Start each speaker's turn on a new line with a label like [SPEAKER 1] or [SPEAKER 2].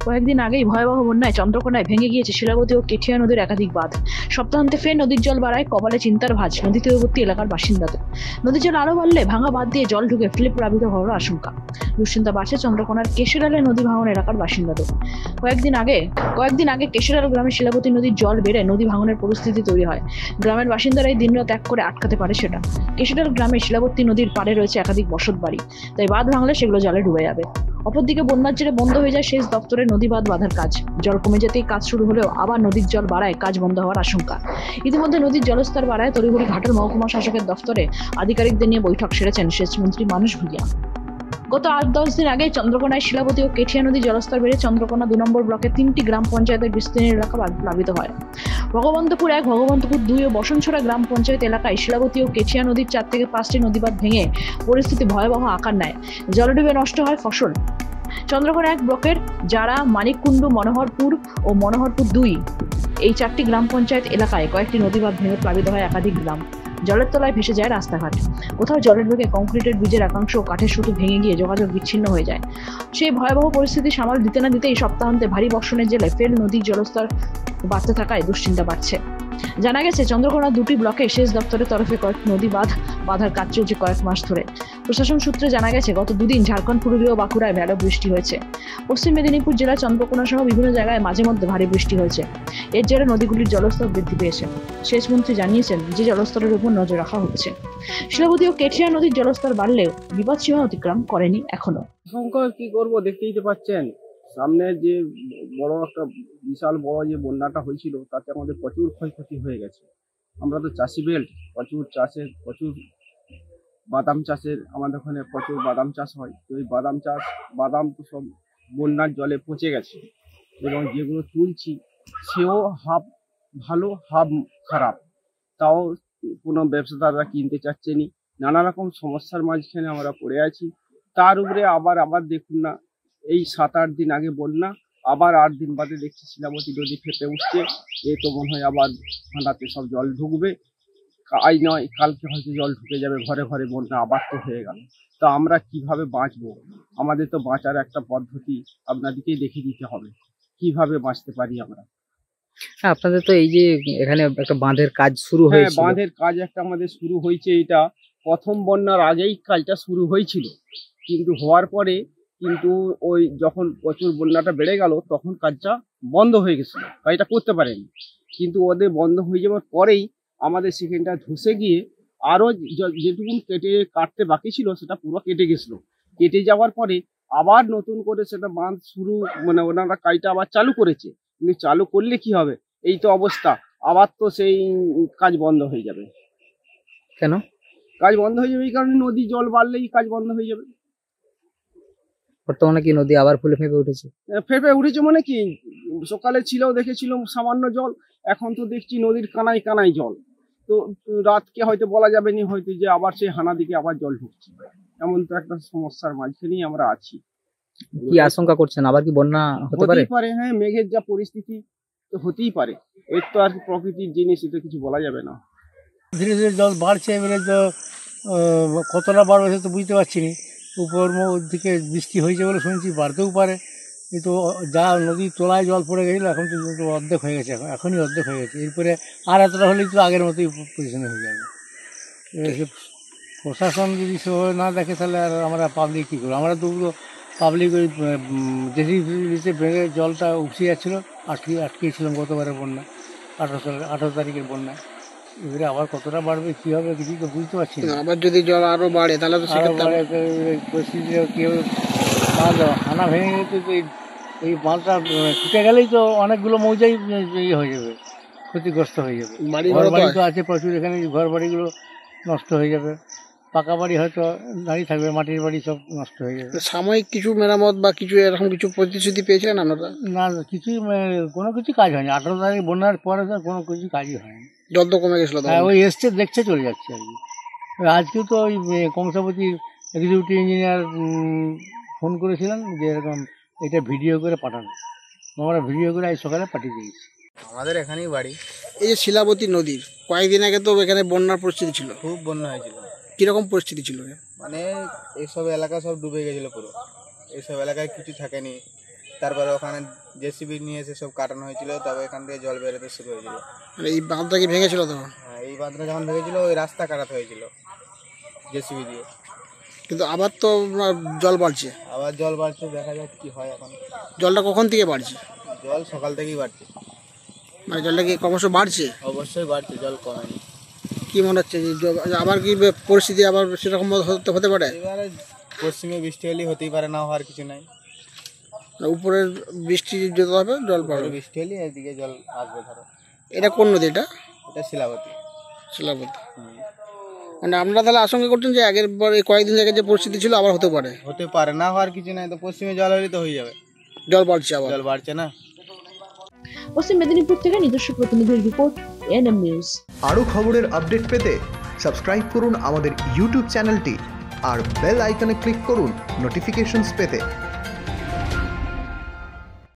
[SPEAKER 1] কয়েকদিন আগেই ভয়াবহ বন্যায় চন্দ্রকোনায় ভেঙে গিয়েছে শিলাবতী ও কেঠিয়া নদীর একাধিক বাঁধ। সপ্তাহান্তে ফের নদীর জল বাড়ায় কপালে চিন্তার ভাঁজ নদী তীরবর্তী এলাকার বাসিন্দাদের। নদীর জল আরো বাড়লে ভাঙা বাঁধ দিয়ে জল ঢুকে ফেলে প্লাবিত হওয়ার আশঙ্কা। দুশ্চিন্তা বাড়ছে চন্দ্রকোনার কেশরালে নদী ভাঙন এলাকার বাসিন্দাদের। কয়েকদিন আগে কেশরাল গ্রামে শিলাবতী নদীর জল বেড়ে নদী ভাঙনের পরিস্থিতি তৈরি হয়। গ্রামের বাসিন্দারাই দিনরাত এক করে আটকাতে পারে সেটা। কেশরাল গ্রামে শিলাবতী নদীর পাড়ে রয়েছে একাধিক বসত বাড়ি, তাই বাঁধ ভাঙলে সেগুলো জলে ডুবে যাবে। অপরদিকে বন্যার জেরে বন্ধ হয়ে যায় সেচ দপ্তরের নদী বাঁধ বাঁধার কাজ। জল কমে যেতেই কাজ শুরু হলেও আবার নদীর জল বাড়ায় কাজ বন্ধ হওয়ার আশঙ্কা। ইতিমধ্যে নদীর জলস্তর বাড়ায় তড়িঘড়ি ঘাটাল মহকুমা শাসকের দফতরে আধিকারিকদের নিয়ে বৈঠক সেরেছেন সেচমন্ত্রী মানুষ ভুঁইয়া। গত 8-10 দিন আগে চন্দ্রকোনায় শিলাবতী ও কেঠিয়া নদীর জলস্তর বেড়ে চন্দ্রকোনা 2 নম্বর ব্লকের 3টি গ্রাম পঞ্চায়েতের বিস্তীর্ণ এলাকা প্লাবিত হয়। ভগবন্তপুর 1, ভগবন্তপুর 2 ও বসনছড়া গ্রাম পঞ্চায়েত এলাকায় শিলাবতী ও কেঠিয়া নদীর 4 থেকে 5টি নদীবাঁধ ভেঙে পরিস্থিতি ভয়াবহ আকার নেয়। জলে ডুবে নষ্ট হয় ফসল। চন্দ্রকোনা 1 ব্লকের যারা, মানিককুণ্ডু, মনোহরপুর ও মনোহরপুর 2 এই 4টি গ্রাম পঞ্চায়েত এলাকায় কয়েকটি নদীবাঁধ ভেঙে প্লাবিত হয় একাধিক গ্রাম। জলের তলায় ভেসে যায় রাস্তাঘাট। কোথাও জলের ঢুকে কংক্রিটের ব্রিজের একাংশ কাঠের সুতো ভেঙে গিয়ে যোগাযোগ বিচ্ছিন্ন হয়ে যায়। সেই ভয়াবহ পরিস্থিতি সামাল দিতে না দিতেই সপ্তাহান্তে ভারী বর্ষণের জেরে ফের নদীর জলস্তর বাড়তে থাকায় দুশ্চিন্তা বাড়ছে। জানা গেছে চন্দ্রকোনা 2টি ব্লকে সেচ দপ্তরের তরফে কয়েক নদী বাঁধার কাজ চলছে কয়েক মাস ধরে। প্রশাসন সূত্রে জানা গেছে গত 2 দিন ঝাড়খণ্ড, পুরুলিয়া ও বাঁকুড়ায় ভ্যালক বৃষ্টি হয়েছে। পশ্চিম মেদিনীপুর জেলার চন্দ্রকোনা সহ বিভিন্ন জায়গায় মাঝে মধ্যে ভারী বৃষ্টি হয়েছে। এর জেরে নদীগুলির জলস্তর বৃদ্ধি পেয়েছে। সেচমন্ত্রী জানিয়েছেন যে জলস্তরের উপর নজর রাখা হচ্ছে। শিলাবতী ও কেঠিয়া নদীর জলস্তর বাড়লেও বিপদ সীমা অতিক্রম করেনি এখনো।
[SPEAKER 2] আশঙ্কা কি করবো, দেখতেই তো পাচ্ছেন সামনে যে বড় একটা বিশাল বড় যে বন্যাটা হয়েছিল তাতে আমাদের প্রচুর ক্ষয়ক্ষতি হয়ে গেছে। আমরা তো চাষি বেল্ট, প্রচুর বাদাম চাষের, আমাদের ওখানে প্রচুর বাদাম চাষ হয়। তো এই বাদাম তো সব বন্যার জলে পচে গেছে এবং যেগুলো তুলছি সেও হাফ ভালো হাফ খারাপ। তাও কোনো ব্যবসাদাররা কিনতে চাচ্ছে নি। নানা রকম সমস্যার মাঝখানে আমরা পড়ে আছি। তার উপরে আবার দেখুন না, এই 7-8 দিন আগে বন্যা, আবার 8 দিন বাদে দেখছি শিলাবতী নদী ফেটে উঠছে। এ তো মনে হয় আবার ঠান্ডাতে সব জল ঢুকবে। আজ নয় কালকে হয়তো জল ঢুকে যাবে, ঘরে ঘরে বন্যা আবার তো হয়ে গেল। তো আমরা কিভাবে বাঁচবো? আমাদের তো বাঁচার একটা পদ্ধতি আপনাদেরকেই দেখিয়ে দিতে হবে কিভাবে বাঁচতে পারি আমরা।
[SPEAKER 3] হ্যাঁ, আপনাদের তো এই যে এখানে একটা বাঁধের কাজ শুরু হয়েছে।
[SPEAKER 2] বাঁধের কাজ একটা আমাদের শুরু হয়েছে। এটা প্রথম বন্যার আগেই কাজটা শুরু হয়েছিল, কিন্তু হওয়ার পরে ওই যখন প্রচুর বন্যাটা বেড়ে গেল তখন কাজটা বন্ধ হয়ে গেছিল, কাজটা করতে পারেনি। কিন্তু ওদের বন্ধ হয়ে যাওয়ার পরেই আমাদের সেখানটা ধসে গিয়ে আরো যেটুকুন কাটতে বাকি ছিল সেটা পুরো কেটে গেছিল। কেটে যাওয়ার পরে আবার নতুন করে সেটা বাঁধ শুরু, মানে ওনারা কাজটা আবার চালু করেছে। কিন্তু চালু করলে কি হবে, এই তো অবস্থা, আবার তো সেই কাজ বন্ধ হয়ে যাবে।
[SPEAKER 3] কেন
[SPEAKER 2] কাজ বন্ধ হয়ে যাবে? এই কারণে নদী জল বাড়লেই কাজ বন্ধ হয়ে যাবে।
[SPEAKER 3] বর্তমানে কি নদী আবার ফুলে ফেঁপে উঠেছে?
[SPEAKER 2] ফেঁপে উঠেছে মানে কি, সকালে দেখেছিলাম সামান্য জল, এখন তো দেখছি নদীর কানায় কানায় জল। তো রাতকে হয়তো বলা যাবে না, হয়তো যে আবার সেই হানা দিকে আবার জল ঢুকছে। এমন তো একটা সমস্যার মাঝখানেই আমরা আছি।
[SPEAKER 3] কি আশঙ্কা করছেন, আবার কি বন্যা হতে পারে?
[SPEAKER 2] হ্যাঁ, মেঘের যা পরিস্থিতি তো হতেই পারে। এর তো আর প্রকৃতির জিনিস, এটা কিছু বলা যাবে না।
[SPEAKER 4] ধীরে ধীরে জল বাড়ছে, এবারে তো কতটা বাড়বে সে তো বুঝতে পারছি না। উপর দিকে বৃষ্টি হয়েছে বলে শুনছি, বাড়তেও পারে। কিন্তু যা নদীর তলায় জল পড়ে গেছিলো এখন তো অর্ধেক হয়ে গেছে, এখনই অর্ধেক হয়ে গেছে। এরপরে আর এতটা হলেই তো আগের মতোই পজিশনে হয়ে যাবে। প্রশাসন যদি সেভাবে না দেখে তাহলে আর আমরা পাবলিক কী করবো? আমরা তো পাবলিক ওই জেসিবিতে ভেঙে জলটা উঠে যাচ্ছিলো, আটকিয়েছিলাম গতবারের বন্যা, 18 তারিখের বন্যায়। এবারে আবার কতটা বাড়বে, কি হবে কিছু তো বুঝতে পারছি না।
[SPEAKER 3] আবার যদি জল আরো বাড়ে তাহলে তো
[SPEAKER 4] পরিস্থিতি কেউ হানা ভেঙে গেছে। তো এই বাঁধটা ছুটে গেলেই তো অনেকগুলো মৌজাই হয়ে যাবে, ক্ষতিগ্রস্ত হয়ে যাবে। ঘর বাড়ি তো আছে প্রচুর, এখানে ঘর বাড়িগুলো নষ্ট হয়ে যাবে। পাকা বাড়ি হয়তো দাঁড়িয়ে থাকবে, মাটির বাড়ি সব নষ্ট হয়ে যাবে।
[SPEAKER 3] সাময়িক কিছু মেরামত বা কিছু এরকম কিছু প্রতিশ্রুতি পেয়েছিলেন আপনারা?
[SPEAKER 4] না, কিছুই কোনো কিছু কাজ হয়নি। 18 তারিখ বন্যার পরে তো কোনো কিছু কাজই হয়নি।
[SPEAKER 3] জল তো কমে গেছিল।
[SPEAKER 4] হ্যাঁ, ওই এসছে দেখছে চলে যাচ্ছে আর কি। আজকেও তো ওই কংসাবতী এক্সিকিউটিভ ইঞ্জিনিয়ার ফোন করেছিলেন যে এরকম এটা ভিডিও করে পাঠানো। আমরা ভিডিও করে আজ সকালে পাঠিয়ে দিয়েছি।
[SPEAKER 5] আমাদের এখানেই বাড়ি।
[SPEAKER 3] এই যে শিলাবতী নদীর কয়েকদিন আগে তো এখানে বন্যার পরিস্থিতি ছিল,
[SPEAKER 5] খুব বন্যা হয়েছিল।
[SPEAKER 3] কিরকম পরিস্থিতি ছিল?
[SPEAKER 5] মানে এইসব এলাকা সব ডুবে গেছিল পুরো, এইসব এলাকায় কিছু থাকেনি। তারপরে ওখানে জেসিবি নিয়ে এসে সব কাটানো হয়েছিল, তবে এখান থেকে জল বেরোতে শুরু হয়েছিল।
[SPEAKER 6] মানে এই বাঁধটা কি ভেঙেছিল তখন?
[SPEAKER 5] হ্যাঁ, এই বাঁধটা যখন ভেঙেছিল ওই রাস্তা কাটাতে হয়েছিল জেসিবি দিয়ে।
[SPEAKER 6] কিন্তু আবার তো জল বাড়ছে,
[SPEAKER 5] আবার জল বাড়ছে, দেখা যাক কি হয় এখন।
[SPEAKER 6] জলটা কখন থেকে বাড়ছে?
[SPEAKER 5] জল সকাল থেকেই বাড়ছে।
[SPEAKER 6] মানে জলটা কি ক্রমশ বাড়ছে?
[SPEAKER 5] অবশ্যই বাড়ছে, জল কমেনি।
[SPEAKER 6] কি মনে হচ্ছে যে আবার কি পরিস্থিতি আবার সেরকম হতে পারে?
[SPEAKER 5] এবারে পশ্চিমে বৃষ্টি হলেই হতেই পারে, না হওয়ার কিছু নাই।
[SPEAKER 6] উপরের বৃষ্টি যেতে হবে জল
[SPEAKER 5] আর
[SPEAKER 6] বাড়বে।
[SPEAKER 5] বৃষ্টি হলে এদিকে জল আসবে ধরো।
[SPEAKER 6] এটা কোন নদী? এটা
[SPEAKER 5] এটা শিলাবতী।
[SPEAKER 6] শিলাবতী। মানে আপনারা তাহলে আশঙ্কা করছেন যে আগের পর এই কয়েকদিন আগে যে পরিস্থিতি ছিল আবার হতে পারে?
[SPEAKER 5] হতে পারে, না হওয়ার কিছু নাই, তো পশ্চিমে জল হলেই তো হয়ে যাবে।
[SPEAKER 6] জল বাড়ছে আবার।
[SPEAKER 5] জল বাড়ছে না।
[SPEAKER 1] পশ্চিম মেদিনীপুর থেকে নিজস্ব প্রতিনিধির রিপোর্ট, এএনএম নিউজ।
[SPEAKER 7] আরও খবরের আপডেট পেতে সাবস্ক্রাইব করুন আমাদের ইউটিউব চ্যানেলটি আর বেল আইকনে ক্লিক করুন নোটিফিকেশনস পেতে।